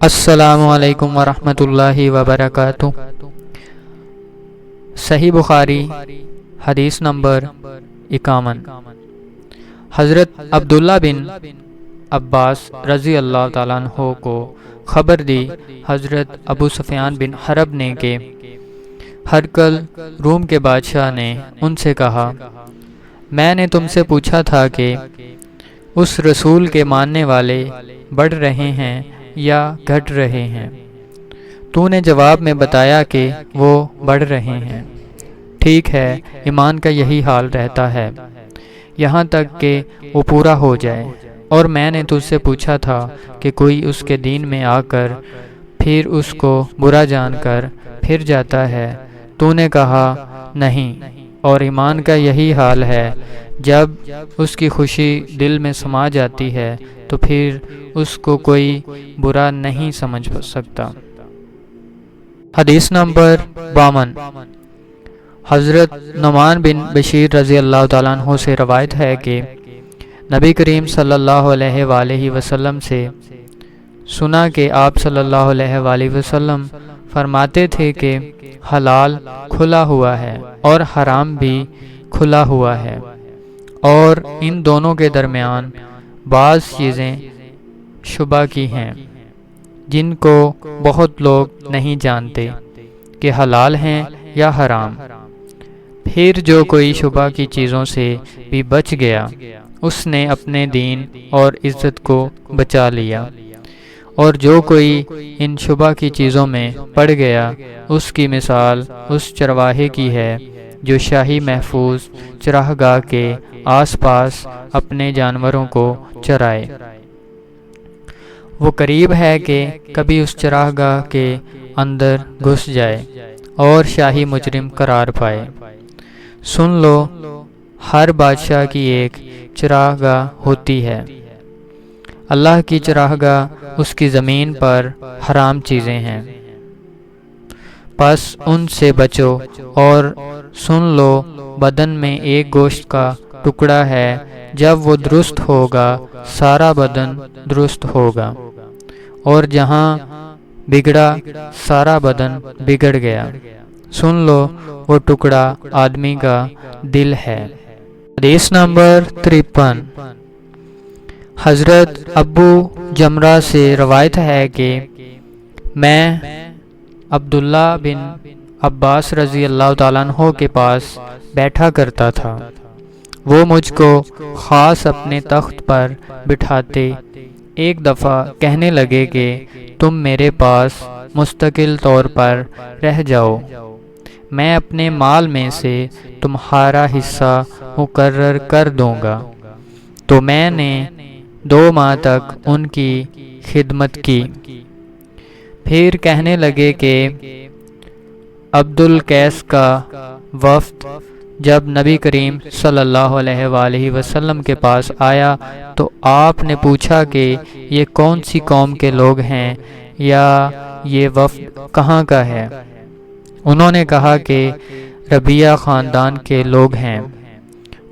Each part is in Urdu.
السلام علیکم ورحمۃ اللہ وبرکاتہ۔ صحیح بخاری حدیث نمبر 51۔ حضرت عبداللہ بن عباس رضی اللہ تعالیٰ عنہ کو خبر دی حضرت ابو سفیان بن حرب نے کہ ہرقل روم کے بادشاہ نے ان سے کہا، میں نے تم سے پوچھا تھا کہ اس رسول کے ماننے والے بڑھ رہے ہیں یا گھٹ رہے ہیں؟ تو نے جواب میں بتایا کہ وہ بڑھ رہے ہیں۔ ٹھیک ہے، ایمان کا یہی حال رہتا ہے یہاں تک کہ وہ پورا ہو جائے۔ اور میں نے تجھ سے پوچھا تھا کہ کوئی اس کے دین میں آ کر پھر اس کو برا جان کر پھر جاتا ہے؟ تو نے کہا نہیں، اور ایمان کا یہی حال ہے، جب اس کی خوشی دل میں سما جاتی ہے تو پھر اس کو کوئی برا نہیں سمجھ سکتا۔ حدیث نمبر 52۔ حضرت نعمان بن بشیر رضی اللہ تعالیٰ عنہ سے روایت ہے کہ نبی کریم صلی اللہ علیہ وآلہ وسلم سے سنا کہ آپ صلی اللہ علیہ وآلہ وسلم فرماتے تھے کہ حلال کھلا ہوا ہے اور حرام بھی کھلا ہوا ہے، اور ان دونوں کے درمیان بعض چیزیں شبہ کی ہیں جن کو بہت لوگ نہیں جانتے کہ حلال ہیں یا حرام۔ پھر جو کوئی شبہ کی چیزوں سے بھی بچ گیا اس نے اپنے دین اور عزت کو بچا لیا، اور جو کوئی ان شبہ کی چیزوں میں پڑ گیا اس کی مثال اس چرواہے کی ہے جو شاہی محفوظ چراگاہ کے آس پاس اپنے جانوروں کو چرائے۔ وہ قریب ہے کہ کبھی اس چراگاہ کے اندر گھس جائے اور شاہی مجرم قرار پائے۔ سن لو، ہر بادشاہ کی ایک چراگاہ ہوتی ہے۔ اللہ کی چراگاہ اس کی زمین پر حرام چیزیں ہیں، پس ان سے بچو۔ اور سن لو، بدن میں ایک گوشت کا ٹکڑا ہے، جب وہ درست ہوگا سارا بدن درست ہوگا، اور جہاں بگڑا سارا بدن بگڑ گیا۔ سن لو، وہ ٹکڑا آدمی کا دل ہے۔ حدیث نمبر 53۔ حضرت ابو جمرہ سے روایت ہے کہ میں عبداللہ بن عباس رضی اللہ تعالیٰ عنہ کے پاس بیٹھا کرتا تھا۔ وہ مجھ کو خاص اپنے تخت پر بٹھاتے ایک دفعہ کہنے لگے کہ تم میرے پاس مستقل طور پر رہ جاؤ، میں اپنے مال میں سے تمہارا حصہ مقرر کر دوں گا۔ تو میں نے 2 ماہ تک ان کی خدمت کی۔ پھر کہنے لگے کہ عبد القیس کا وفد جب نبی کریم صلی اللہ علیہ وآلہ وسلم کے پاس آیا تو آپ نے پوچھا کہ یہ کون سی قوم کے لوگ ہیں یا یہ وفد کہاں کا ہے؟ انہوں نے کہا کہ ربیہ خاندان کے لوگ ہیں۔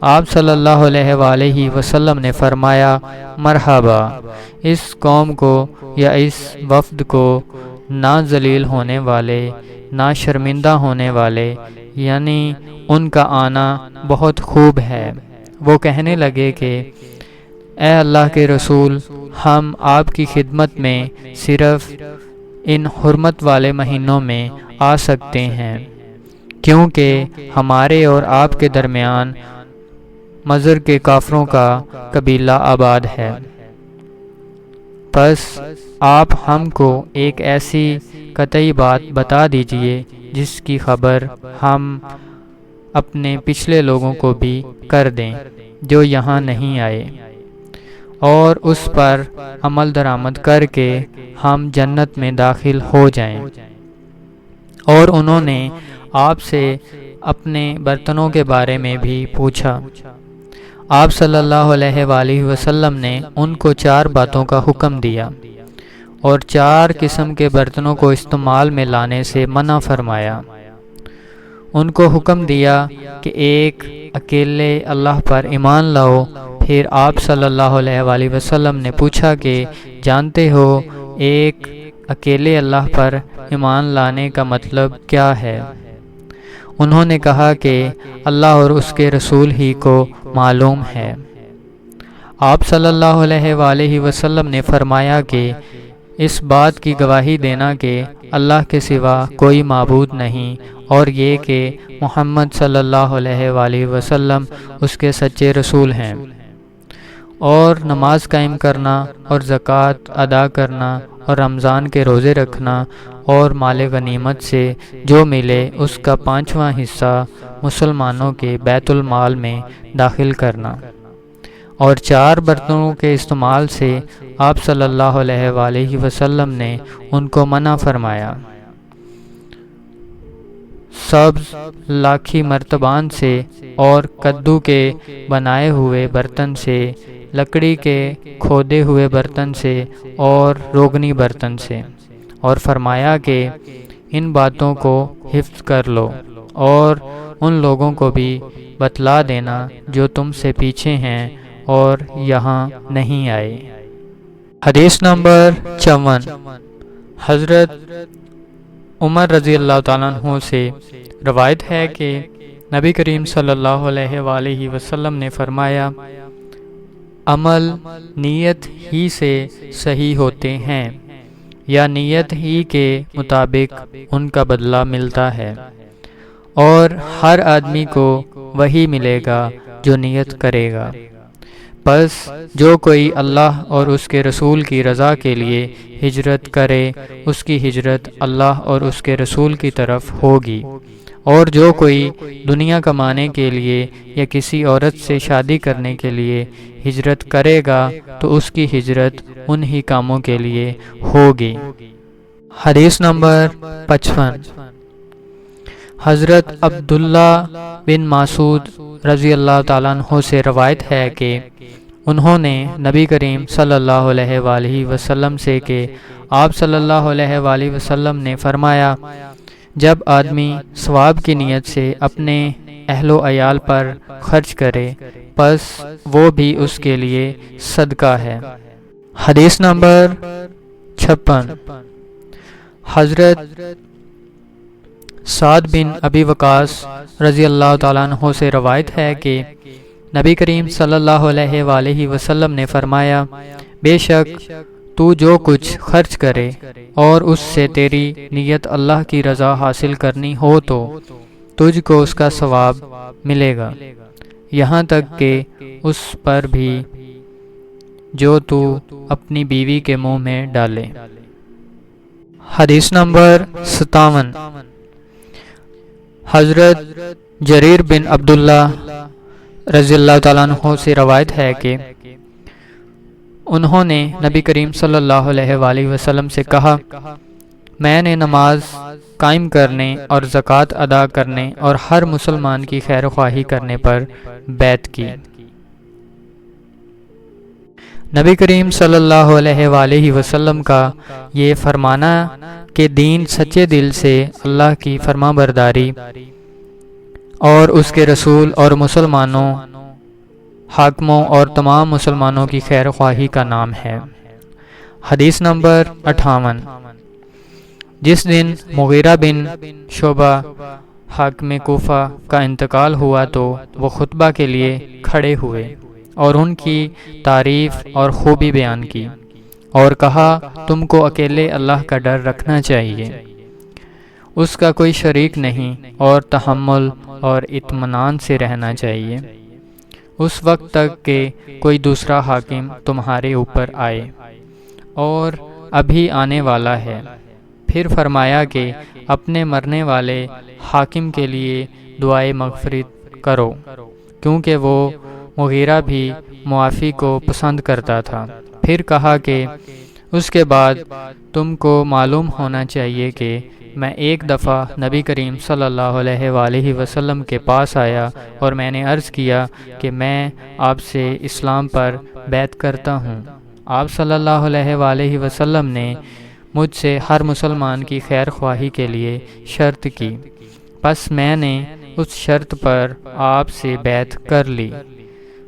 آپ صلی اللہ علیہ وآلہ وسلم نے فرمایا، مرحبا، اس قوم کو یا اس وفد کو نہ ذلیل ہونے والے نہ شرمندہ ہونے والے، یعنی ان کا آنا بہت خوب ہے۔ وہ کہنے لگے کہ اے اللہ کے رسول، ہم آپ کی خدمت میں صرف ان حرمت والے مہینوں میں آ سکتے ہیں، کیونکہ ہمارے اور آپ کے درمیان مضر کے کافروں کا قبیلہ آباد ہے۔ پس آپ ہم کو ایک ایسی قطعی بات بتا دیجئے جس کی خبر ہم اپنے پچھلے لوگوں کو بھی کر دیں جو یہاں نہیں آئے، اور اس پر عمل درآمد کر کے ہم جنت میں داخل ہو جائیں۔ اور انہوں نے آپ سے اپنے برتنوں کے بارے میں بھی پوچھا۔ آپ صلی اللہ علیہ وآلہ وسلم نے ان کو 4 باتوں کا حکم دیا اور 4 قسم کے برتنوں کو استعمال میں لانے سے منع فرمایا۔ ان کو حکم دیا کہ ایک اکیلے اللہ پر ایمان لاؤ۔ پھر آپ صلی اللہ علیہ وآلہ وسلم نے پوچھا کہ جانتے ہو ایک اکیلے اللہ پر ایمان لانے کا مطلب کیا ہے؟ انہوں نے کہا کہ اللہ اور اس کے رسول ہی کو معلوم ہے۔ آپ صلی اللہ علیہ وآلہ وسلم نے فرمایا کہ اس بات کی گواہی دینا کہ اللہ کے سوا کوئی معبود نہیں، اور یہ کہ محمد صلی اللہ علیہ وآلہ وسلم اس کے سچے رسول ہیں، اور نماز قائم کرنا اور زکوٰۃ ادا کرنا اور رمضان کے روزے رکھنا اور مال غنیمت سے جو ملے اس کا 5واں حصہ مسلمانوں کے بیت المال میں داخل کرنا، اور 4 برتنوں کے استعمال سے آپ صلی اللہ علیہ وآلہ وسلم نے ان کو منع فرمایا۔ سبز لاکھی مرتبان سے اور کدو کے بنائے ہوئے برتن سے، لکڑی کے کھودے ہوئے برتن سے اور روغنی برتن سے، اور فرمایا کہ ان باتوں کو حفظ کر لو اور ان لوگوں کو بھی بتلا دینا جو تم سے پیچھے ہیں اور یہاں نہیں آئے۔ حدیث نمبر 54۔ حضرت عمر رضی اللہ تعالیٰ عنہ سے روایت ہے کہ نبی کریم صلی اللہ علیہ وآلہ وسلم نے فرمایا، عمل نیت ہی سے صحیح ہوتے ہیں، یا نیت ہی کے مطابق ان کا بدلہ ملتا ہے، اور ہر آدمی کو وہی ملے گا جو نیت کرے گا۔ پس جو کوئی اللہ اور اس کے رسول کی رضا کے لیے ہجرت کرے، اس کی ہجرت اللہ اور اس کے رسول کی طرف ہوگی، اور جو کوئی دنیا کمانے کے لیے یا کسی عورت سے شادی کرنے کے لیے ہجرت کرے گا تو اس کی ہجرت انہی کاموں کے لیے ہوگی۔ حدیث نمبر 55۔ حضرت عبداللہ بن مسعود رضی اللہ تعالیٰ عنہ سے روایت ہے کہ انہوں نے نبی کریم صلی اللہ علیہ وآلہ وسلم سے کہ آپ صلی اللہ علیہ وآلہ وسلم نے فرمایا، جب آدمی ثواب کی نیت سے اپنے اہل و عیال پر خرچ کرے پس وہ بھی اس کے لیے صدقہ ہے۔ حدیث نمبر 56۔ حضرت سعد بن ابی وقاص رضی اللہ تعالیٰ عنہ سے روایت ہے کہ نبی کریم صلی اللہ علیہ وآلہ وسلم نے فرمایا، بے شک تو جو کچھ خرچ کرے اور اس سے تیری نیت اللہ کی رضا حاصل کرنی ہو تو تجھ کو اس کا ثواب ملے گا، یہاں تک کہ اس پر بھی جو تو اپنی بیوی کے منہ میں ڈالے۔ حدیث نمبر 57۔ حضرت جریر بن عبداللہ رضی اللہ تعالیٰ عنہ سے روایت ہے کہ انہوں نے نبی کریم صلی اللہ علیہ وآلہ وسلم سے کہا، میں نے نماز قائم کرنے اور زکوٰۃ ادا کرنے اور ہر مسلمان کی خیر خواہی کرنے پر بیعت کی۔ نبی کریم صلی اللہ علیہ وآلہ وسلم کا یہ فرمانا کہ دین سچے دل سے اللہ کی فرما برداری اور اس کے رسول اور مسلمانوں، حاکموں اور تمام مسلمانوں کی خیر خواہی کا نام ہے۔ حدیث نمبر 58۔ جس دن مغیرہ بن شعبہ حاکم کوفہ کا انتقال ہوا تو وہ خطبہ کے لیے کھڑے ہوئے اور ان کی تعریف اور خوبی بیان کی اور کہا، تم کو اکیلے اللہ کا ڈر رکھنا چاہیے، اس کا کوئی شریک نہیں، اور تحمل اور اطمینان سے رہنا چاہیے اس وقت تک کہ کوئی دوسرا حاکم تمہارے اوپر آئے، اور ابھی آنے والا ہے۔ پھر فرمایا کہ اپنے مرنے والے حاکم کے لیے دعائے مغفرت کرو، کیونکہ وہ مغیرہ بھی معافی کو پسند کرتا تھا۔ پھر کہا کہ اس کے بعد تم کو معلوم ہونا چاہیے کہ میں ایک دفعہ نبی کریم صلی اللہ علیہ وآلہ وسلم کے پاس آیا اور میں نے عرض کیا کہ میں آپ سے اسلام پر بیعت کرتا ہوں۔ آپ صلی اللہ علیہ وآلہ وسلم نے مجھ سے ہر مسلمان کی خیر خواہی کے لیے شرط کی، پس میں نے اس شرط پر آپ سے بیعت کر لی۔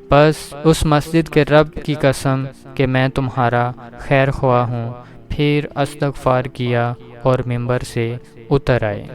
پس اس مسجد کے رب کی قسم کہ میں تمہارا خیر خواہ ہوں، پھر استغفار کیا اور ممبر سے اتر آئے۔